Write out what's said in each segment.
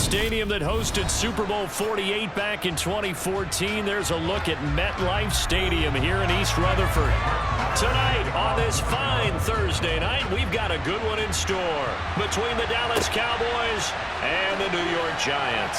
stadium that hosted Super Bowl 48 back in 2014. There's a look at MetLife Stadium here in East Rutherford. Tonight, on this fine Thursday night, we've got a good one in store between the Dallas Cowboys and the New York Giants.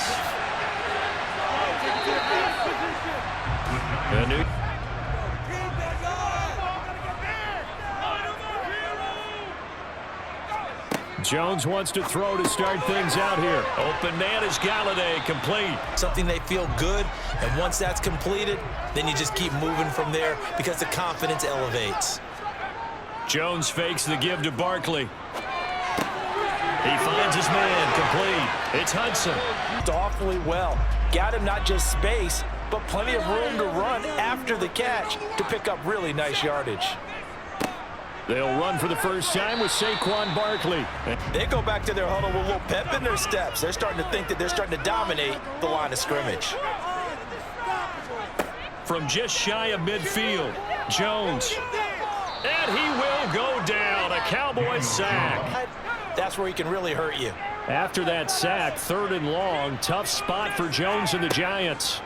Jones wants to throw to start things out here. Open man is Galladay, complete. Something they feel good, and once that's completed, then you just keep moving from there because the confidence elevates. Jones fakes the give to Barkley. He finds his man, complete. It's Hudson. Awfully well. Got him not just space, but plenty of room to run after the catch to pick up really nice yardage. They'll run for the first time with Saquon Barkley. They go back to their huddle with a little pep in their steps. They're starting to think that they're starting to dominate the line of scrimmage. From just shy of midfield, Jones. And he will go down. A Cowboys sack. That's where he can really hurt you. After that sack, 3rd and long. Tough spot for Jones and the Giants.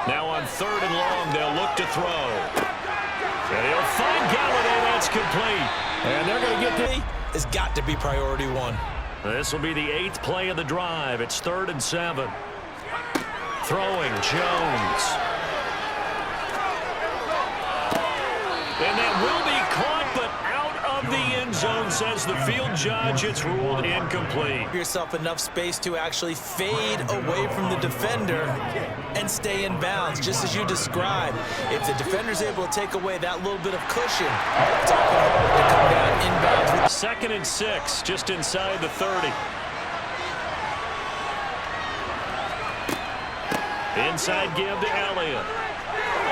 Now on 3rd and long, they'll look to throw. And he'll find Galladay. That's complete. And they're going to get the... It's got to be priority one. This will be the 8th play of the drive. It's 3rd and 7. Throwing, Jones. And that will be caught, but out of the end zone, says the field judge. It's ruled incomplete. Give yourself enough space to actually fade away from the defender and stay in bounds, just as you described. If the defender's able to take away that little bit of cushion, it's often hard to come down inbounds. 2nd and 6, just inside the 30. Inside give to Elliott.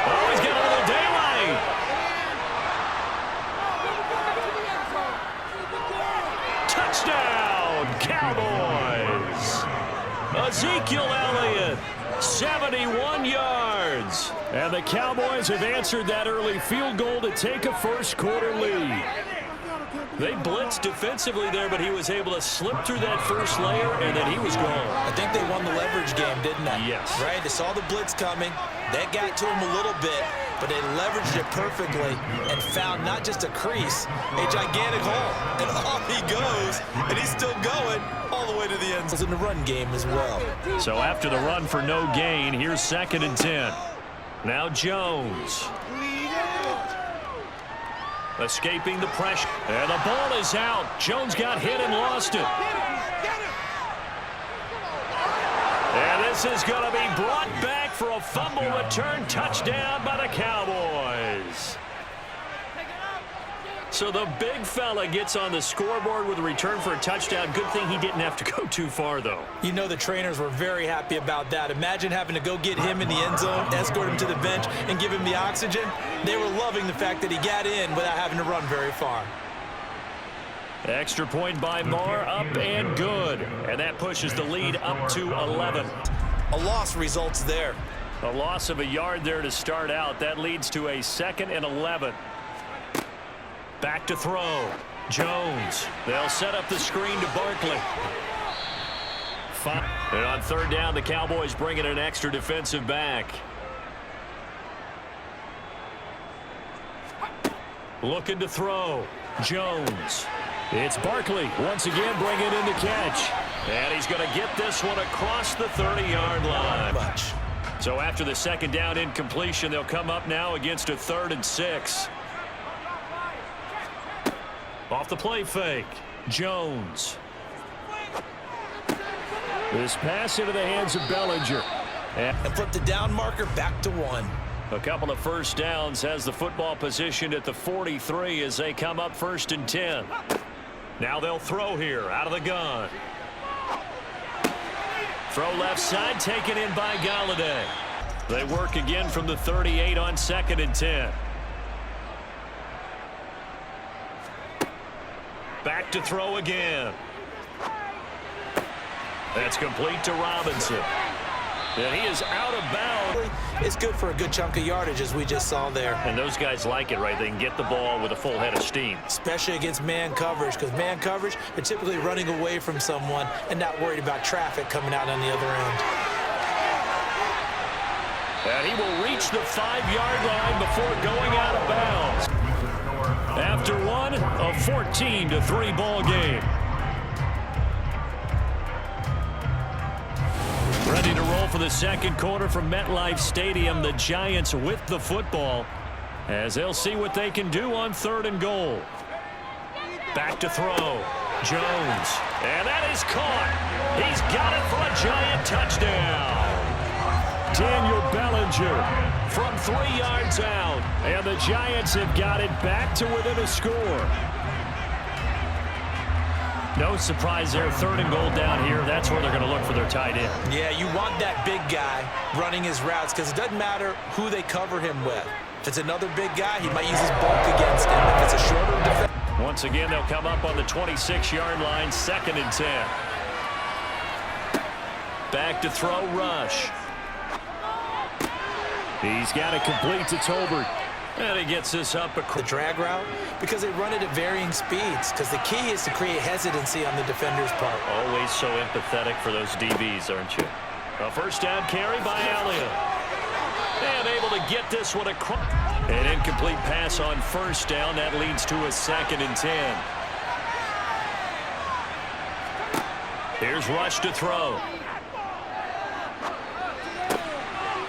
Oh, he's got a little daylight. Touchdown, Cowboys. Ezekiel Elliott, 71 yards. And the Cowboys have answered that early field goal to take a first-quarter lead. They blitzed defensively there, but he was able to slip through that first layer, and then he was gone. I think they won the leverage game, didn't they? Yes. Right? They saw the blitz coming. That got to him a little bit, but they leveraged it perfectly and found not just a crease, a gigantic hole. And off he goes, and he's still going all the way to the end zone in the run game as well. So after the run for no gain, here's 2nd and 10. Now Jones. Escaping the pressure. And the ball is out. Jones got hit and lost it. And this is going to be brought back for a fumble return touchdown by the Cowboys. So the big fella gets on the scoreboard with a return for a touchdown. Good thing he didn't have to go too far, though. You know the trainers were very happy about that. Imagine having to go get him in the end zone, escort him to the bench, and give him the oxygen. They were loving the fact that he got in without having to run very far. Extra point by Marr, up and good. And that pushes the lead up to 11. A loss results there. A loss of a yard there to start out. That leads to a 2nd and 11. Back to throw. Jones. They'll set up the screen to Barkley. And on 3rd down, the Cowboys bring in an extra defensive back. Looking to throw. Jones. It's Barkley once again bringing in the catch. And he's going to get this one across the 30-yard line. So after the 2nd down incompletion, they'll come up now against a 3rd and 6. Off the play fake. Jones. This pass into the hands of Bellinger. And flip the down marker back to 1. A couple of first downs, has the football positioned at the 43 as they come up 1st and 10. Now they'll throw here out of the gun. Throw left side, taken in by Galladay. They work again from the 38 on 2nd and 10. Back to throw again. That's complete to Robinson. And he is out of bounds. It's good for a good chunk of yardage, as we just saw there. And those guys like it, right? They can get the ball with a full head of steam. Especially against man coverage, because man coverage, they're typically running away from someone and not worried about traffic coming out on the other end. And he will reach the 5-yard line before going out of bounds. After one, a 14-3 ball game. Ready to roll for the second quarter from MetLife Stadium. The Giants with the football as they'll see what they can do on 3rd and goal. Back to throw. Jones. And that is caught. He's got it for a Giant touchdown. Daniel Bellinger from 3 yards out. And the Giants have got it back to within a score. No surprise there. 3rd and goal down here. That's where they're going to look for their tight end. Yeah, you want that big guy running his routes because it doesn't matter who they cover him with. If it's another big guy, he might use his bulk against him. If it's a shorter defense. Once again, they'll come up on the 26-yard line, 2nd and 10. Back to throw, Rush. He's got it complete to Tolbert. And he gets this up across the drag route because they run it at varying speeds because the key is to create hesitancy on the defender's part. Always so empathetic for those DBs, aren't you? A first down carry by Elliott. And able to get this one across. An incomplete pass on first down. That leads to a 2nd and 10. Here's Rush to throw.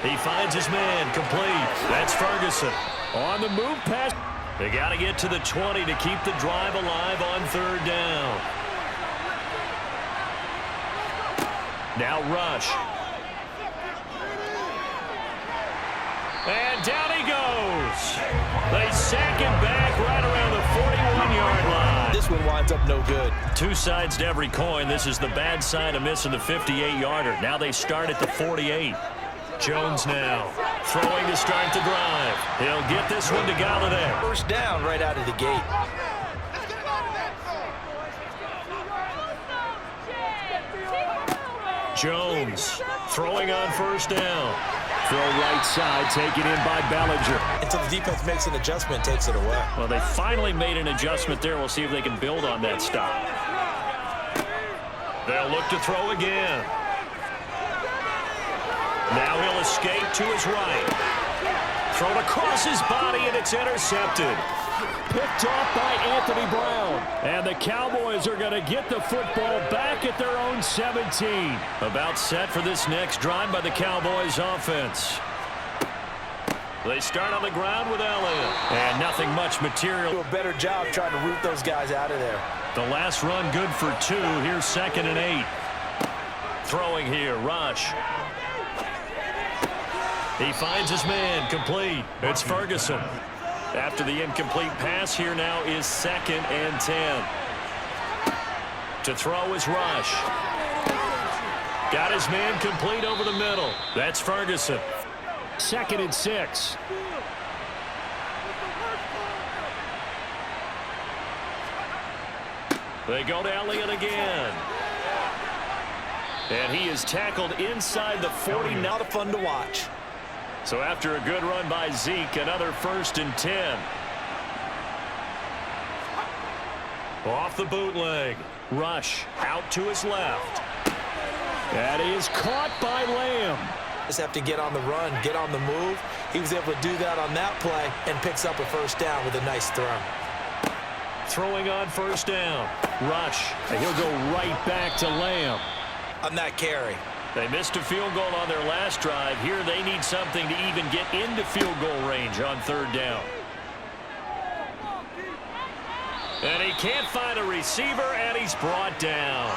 He finds his man, complete. That's Ferguson. On the move pass. They got to get to the 20 to keep the drive alive on 3rd down. Now Rush. And down he goes. They sack him back right around the 41-yard line. This one winds up no good. Two sides to every coin. This is the bad side of missing the 58-yarder. Now they start at the 48. Jones now throwing to start the drive. He'll get this one to Galladay. First down right out of the gate. Jones throwing on first down. Throw right side, taken in by Bellinger. Until the defense makes an adjustment, takes it away. Well, they finally made an adjustment there. We'll see if they can build on that stop. They'll look to throw again. Now he'll escape to his right. Thrown across his body, and it's intercepted. Picked off by Anthony Brown. And the Cowboys are going to get the football back at their own 17. About set for this next drive by the Cowboys offense. They start on the ground with Elliott. And nothing much material. Do a better job trying to root those guys out of there. The last run good for 2. Here's 2nd and 8. Throwing here, Rush. He finds his man, complete. It's Ferguson. After the incomplete pass, here now is 2nd and 10. To throw is Rush. Got his man complete over the middle. That's Ferguson. 2nd and 6. They go to Elliott again. And he is tackled inside the 40. Not a fun to watch. So after a good run by Zeke, another 1st and 10. Off the bootleg. Rush out to his left. That is caught by Lamb. Just have to get on the run, get on the move. He was able to do that on that play and picks up a first down with a nice throw. Throwing on first down. Rush. And he'll go right back to Lamb. On that carry. They missed a field goal on their last drive. Here they need something to even get into field goal range on 3rd down. And he can't find a receiver, and he's brought down.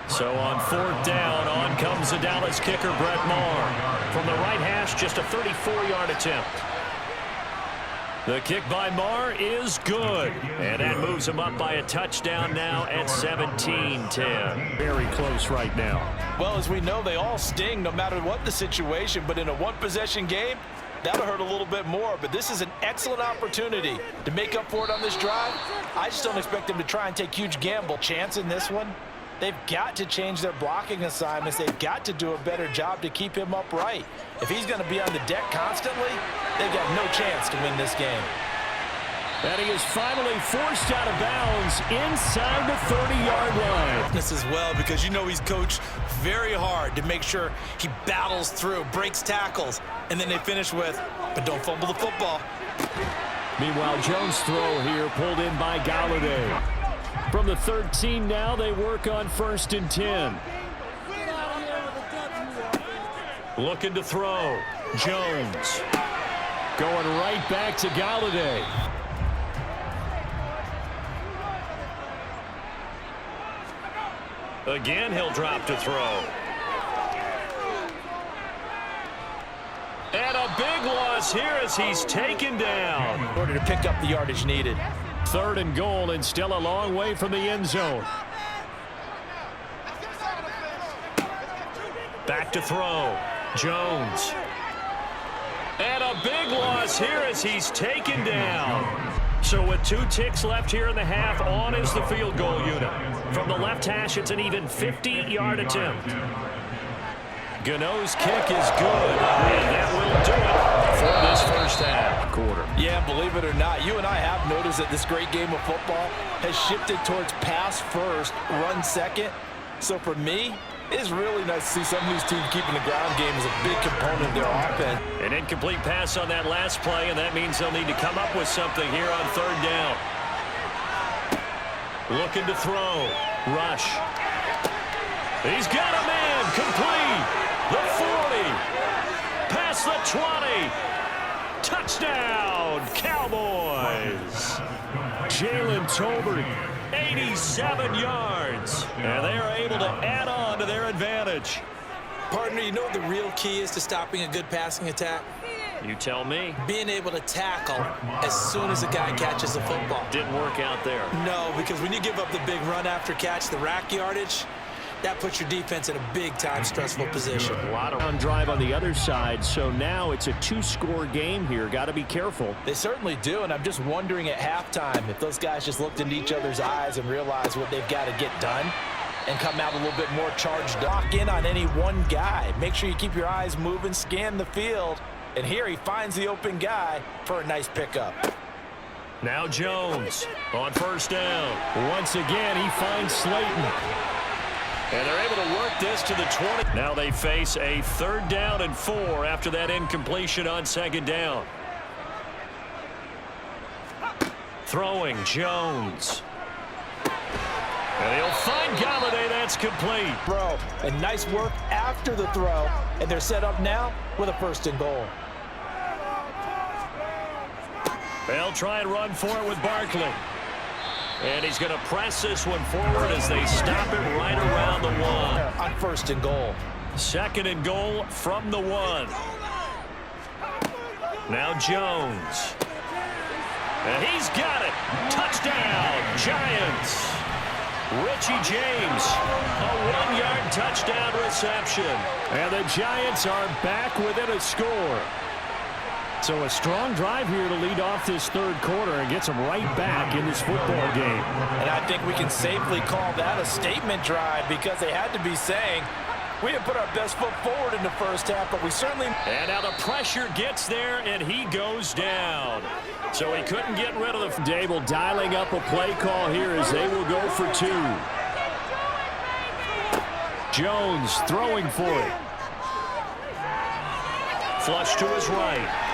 So on 4th down, on comes the Dallas kicker, Brett Maher. From the right hash, just a 34-yard attempt. The kick by Maher is good. And that moves him up by a touchdown now at 17-10. Very close right now. Well, as we know, they all sting no matter what the situation. But in a one-possession game, that'll hurt a little bit more. But this is an excellent opportunity to make up for it on this drive. I just don't expect them to try and take huge gamble chance in this one. They've got to change their blocking assignments. They've got to do a better job to keep him upright. If he's going to be on the deck constantly, they've got no chance to win this game. And he is finally forced out of bounds inside the 30-yard line. This as well, because you know he's coached very hard to make sure he battles through, breaks tackles, and then they finish with, but don't fumble the football. Meanwhile, Jones' throw here pulled in by Galladay. From the 13 now, they work on 1st and 10. Looking to throw. Jones. Going right back to Galladay. Again, he'll drop to throw. And a big loss here as he's taken down. In order to pick up the yardage needed. 3rd and goal, and still a long way from the end zone. Back to throw. Jones. And a big loss here as he's taken down. So with 2 ticks left here in the half, on is the field goal unit. From the left hash, it's an even 50-yard attempt. Gano's kick is good, and that will do it for this first half quarter. Yeah, believe it or not, you and I have noticed that this great game of football has shifted towards pass first, run second. So for me, it's really nice to see some of these teams keeping the ground game as a big component of their offense. An incomplete pass on that last play, and that means they'll need to come up with something here on 3rd down. Looking to throw. Rush. He's got a man. Complete. The 40. Past the 20. Touchdown, Cowboys. Jalen Tolbert, 87 yards. And they are able to add on to their advantage. Partner, you know what the real key is to stopping a good passing attack? You tell me. Being able to tackle as soon as a guy catches the football. Didn't work out there. No, because when you give up the big run after catch, the rack yardage, that puts your defense in a big-time stressful position. A lot of drive on the other side, so now it's a 2-score game here. Got to be careful. They certainly do, and I'm just wondering at halftime if those guys just looked into each other's eyes and realized what they've got to get done and come out a little bit more charged up. Lock in on any one guy. Make sure you keep your eyes moving, scan the field, and here he finds the open guy for a nice pickup. Now Jones on 1st down. Once again, he finds Slayton. And they're able to work this to the 20. Now they face a 3rd down and 4 after that incompletion on 2nd down. Throwing Jones. And he'll find Galladay. That's complete. Bro, and nice work after the throw. And they're set up now with a 1st and goal. They'll try and run for it with Barkley. And he's going to press this one forward as they stop him right around the 1. On 1st and goal. 2nd and goal from the 1. Now Jones. And he's got it. Touchdown, Giants. Richie James, a 1-yard touchdown reception. And the Giants are back within a score. So a strong drive here to lead off this 3rd quarter and gets them right back in this football game. And I think we can safely call that a statement drive because they had to be saying, we didn't put our best foot forward in the first half, but we certainly... And now the pressure gets there, and he goes down. So he couldn't get rid of the... Dable dialing up a play call here as they will go for 2. Jones throwing for it. Flush to his right.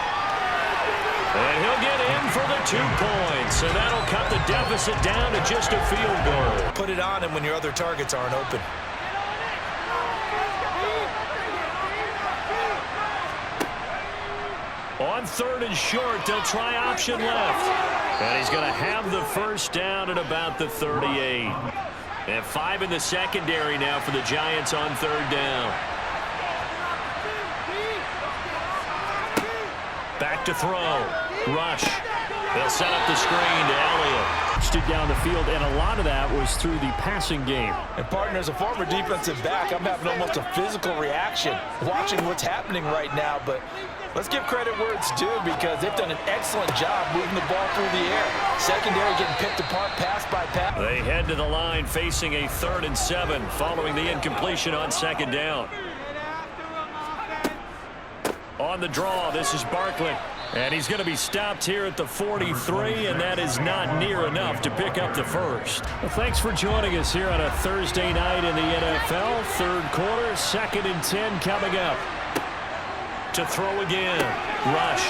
And he'll get in for the 2 points, and that'll cut the deficit down to just a field goal. Put it on him when your other targets aren't open. On 3rd and short, they'll try option left. And he's going to have the 1st down at about the 38. And 5 in the secondary now for the Giants on 3rd down. Back to throw. Rush. They'll set up the screen to Elliott. Stood down the field, and a lot of that was through the passing game. And partner, as a former defensive back, I'm having almost a physical reaction watching what's happening right now. But let's give credit where it's due, because they've done an excellent job moving the ball through the air. Secondary getting picked apart pass by pass. They head to the line facing a 3rd and 7 following the incompletion on 2nd down. On the draw, this is Barkley. And he's going to be stopped here at the 43, and that is not near enough to pick up the first. Well, thanks for joining us here on a Thursday night in the NFL. 3rd quarter, 2nd and 10 coming up. To throw again. Rush.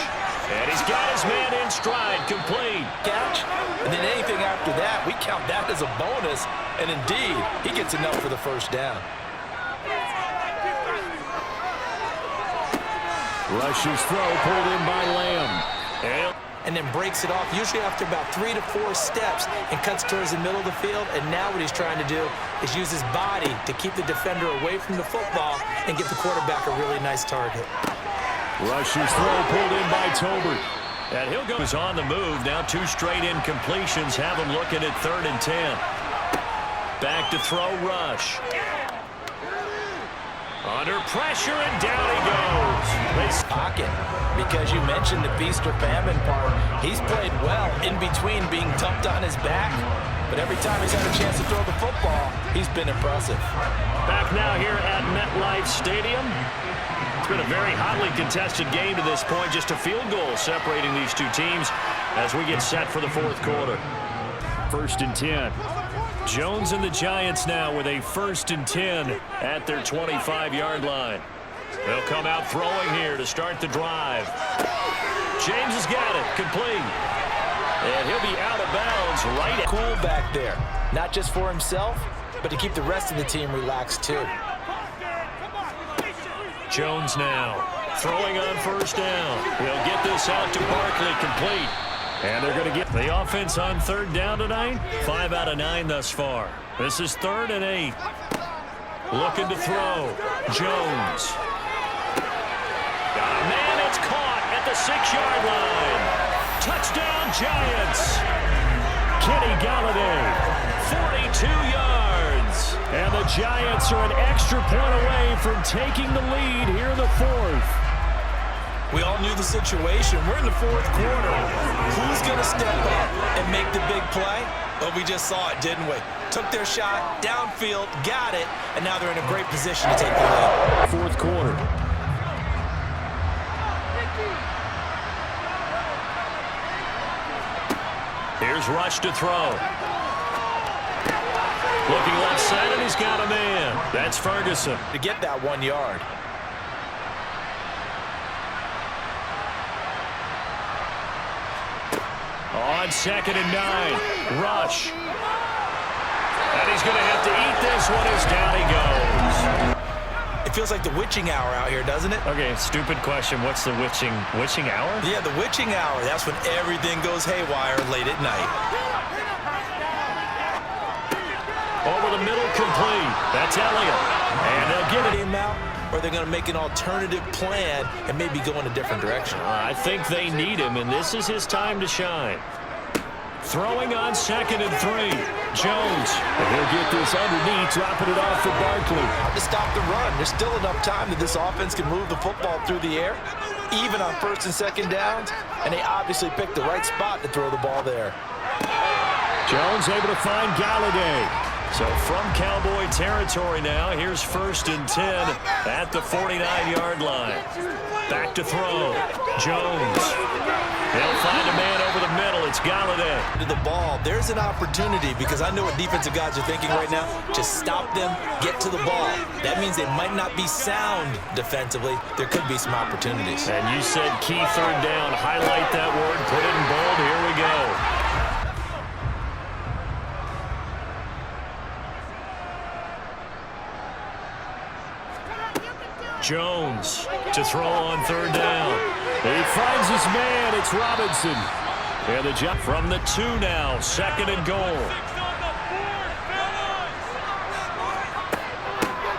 And he's got his man in stride, complete. Catch. And then anything after that, we count that as a bonus. And indeed, he gets enough for the first down. Rush's throw pulled in by Lamb. And then breaks it off, usually after about 3 to 4 steps, and cuts towards the middle of the field. And now what he's trying to do is use his body to keep the defender away from the football and get the quarterback a really nice target. Rush's throw pulled in by Tolbert. And he'll go. He's on the move. Now 2 straight incompletions have him looking at 3rd and 10. Back to throw, Rush. Under pressure, and down he goes. Pocket, because you mentioned the feast or famine part. He's played well in between being dumped on his back, but every time he's had a chance to throw the football, he's been impressive. Back now here at MetLife Stadium. It's been a very hotly contested game to this point. Just a field goal separating these two teams as we get set for the 4th quarter. 1st and 10. Jones and the Giants now with a 1st and 10 at their 25-yard line. They'll come out throwing here to start the drive. James has got it, complete. And he'll be out of bounds right at cool back there, not just for himself, but to keep the rest of the team relaxed too. Jones now throwing on 1st down. He'll get this out to Barkley, complete. And they're going to get the offense on 3rd down tonight. 5 out of 9 thus far. This is 3rd and 8. Looking to throw. Jones. Got a man. It's caught at the 6-yard line. Touchdown, Giants. Kenny Galladay, 42 yards. And the Giants are an extra point away from taking the lead here in the 4th. We all knew the situation. We're in the 4th quarter. Who's going to step up and make the big play? Well, we just saw it, didn't we? Took their shot, downfield, got it, and now they're in a great position to take the lead. 4th quarter. Here's Rush to throw. Looking left side, and he's got a man. That's Ferguson. To get that 1 yard. On 2nd and 9, Rush. And he's going to have to eat this one as down he goes. It feels like the witching hour out here, doesn't it? Okay, stupid question. What's the witching hour? Yeah, the witching hour. That's when everything goes haywire late at night. Over the middle, complete. That's Elliott. And they'll get him out, or they're going to make an alternative plan and maybe go in a different direction. I think they need him, and this is his time to shine. Throwing on 2nd and 3. Jones. And he'll get this underneath, dropping it off for Barkley. To stop the run. There's still enough time that this offense can move the football through the air, even on 1st and 2nd downs, and they obviously picked the right spot to throw the ball there. Jones able to find Galladay. So from Cowboy territory now, here's 1st and 10 at the 49-yard line. Back to throw. Jones. They'll find a man over the middle. It's Galladay. To the ball, there's an opportunity, because I know what defensive guys are thinking right now. Just stop them, get to the ball. That means they might not be sound defensively. There could be some opportunities. And you said key 3rd down. Highlight that word. Put it in bold. Here we go. Jones to throw on 3rd down. He finds his man. It's Robinson. And the jump from the 2 now. 2nd and goal.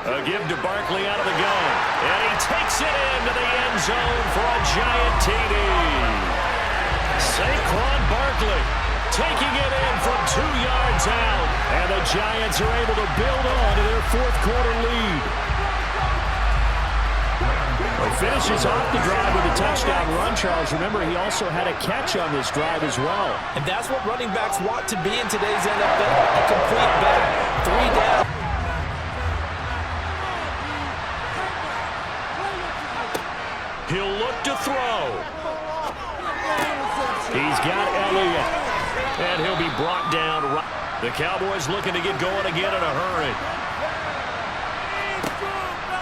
A give to Barkley out of the gun. And he takes it into the end zone for a Giant TD. Saquon Barkley taking it in from 2 yards out. And the Giants are able to build on to their fourth quarter lead. He finishes off the drive with a touchdown run, Charles. Remember, he also had a catch on this drive as well. And that's what running backs want to be in today's NFL, a complete back. 3 down. He'll look to throw. He's got Elliott. And he'll be brought down. The Cowboys looking to get going again in a hurry.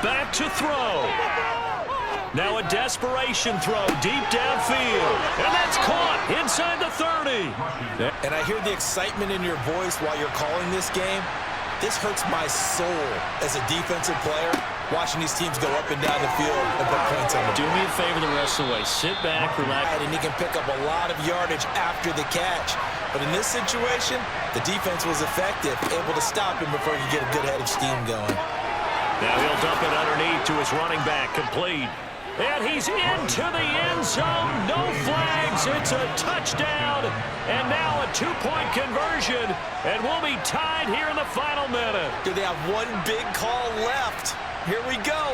Back to throw. Now a desperation throw deep downfield. And that's caught inside the 30. And I hear the excitement in your voice while you're calling this game. This hurts my soul as a defensive player, watching these teams go up and down the field and put points on them. Do me a favor the rest of the way. Sit back, relax. And he can pick up a lot of yardage after the catch. But in this situation, the defense was effective, able to stop him before he could get a good head of steam going. Now he'll dump it underneath to his running back, complete. And he's into the end zone. No flags. It's a touchdown. And now a 2-point conversion. And we'll be tied here in the final minute. Do they have one big call left? Here we go.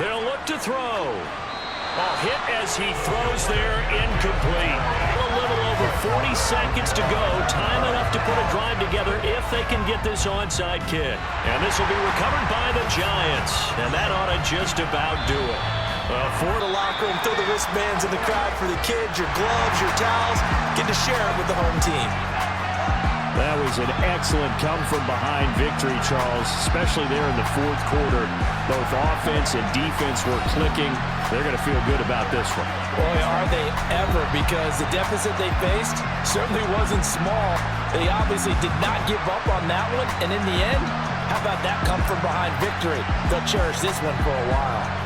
They'll look to throw. A hit as he throws there, incomplete. A little over 40 seconds to go. Time enough to put a drive together if they can get this onside kick. And this will be recovered by the Giants. And that ought to just about do it. For the locker room, throw the wristbands in the crowd for the kids, your gloves, your towels. Get to share it with the home team. That was an excellent come-from-behind victory, Charles, especially there in the fourth quarter. Both offense and defense were clicking. They're going to feel good about this one. Boy, are they ever, because the deficit they faced certainly wasn't small. They obviously did not give up on that one, and in the end, how about that come-from-behind victory? They'll cherish this one for a while.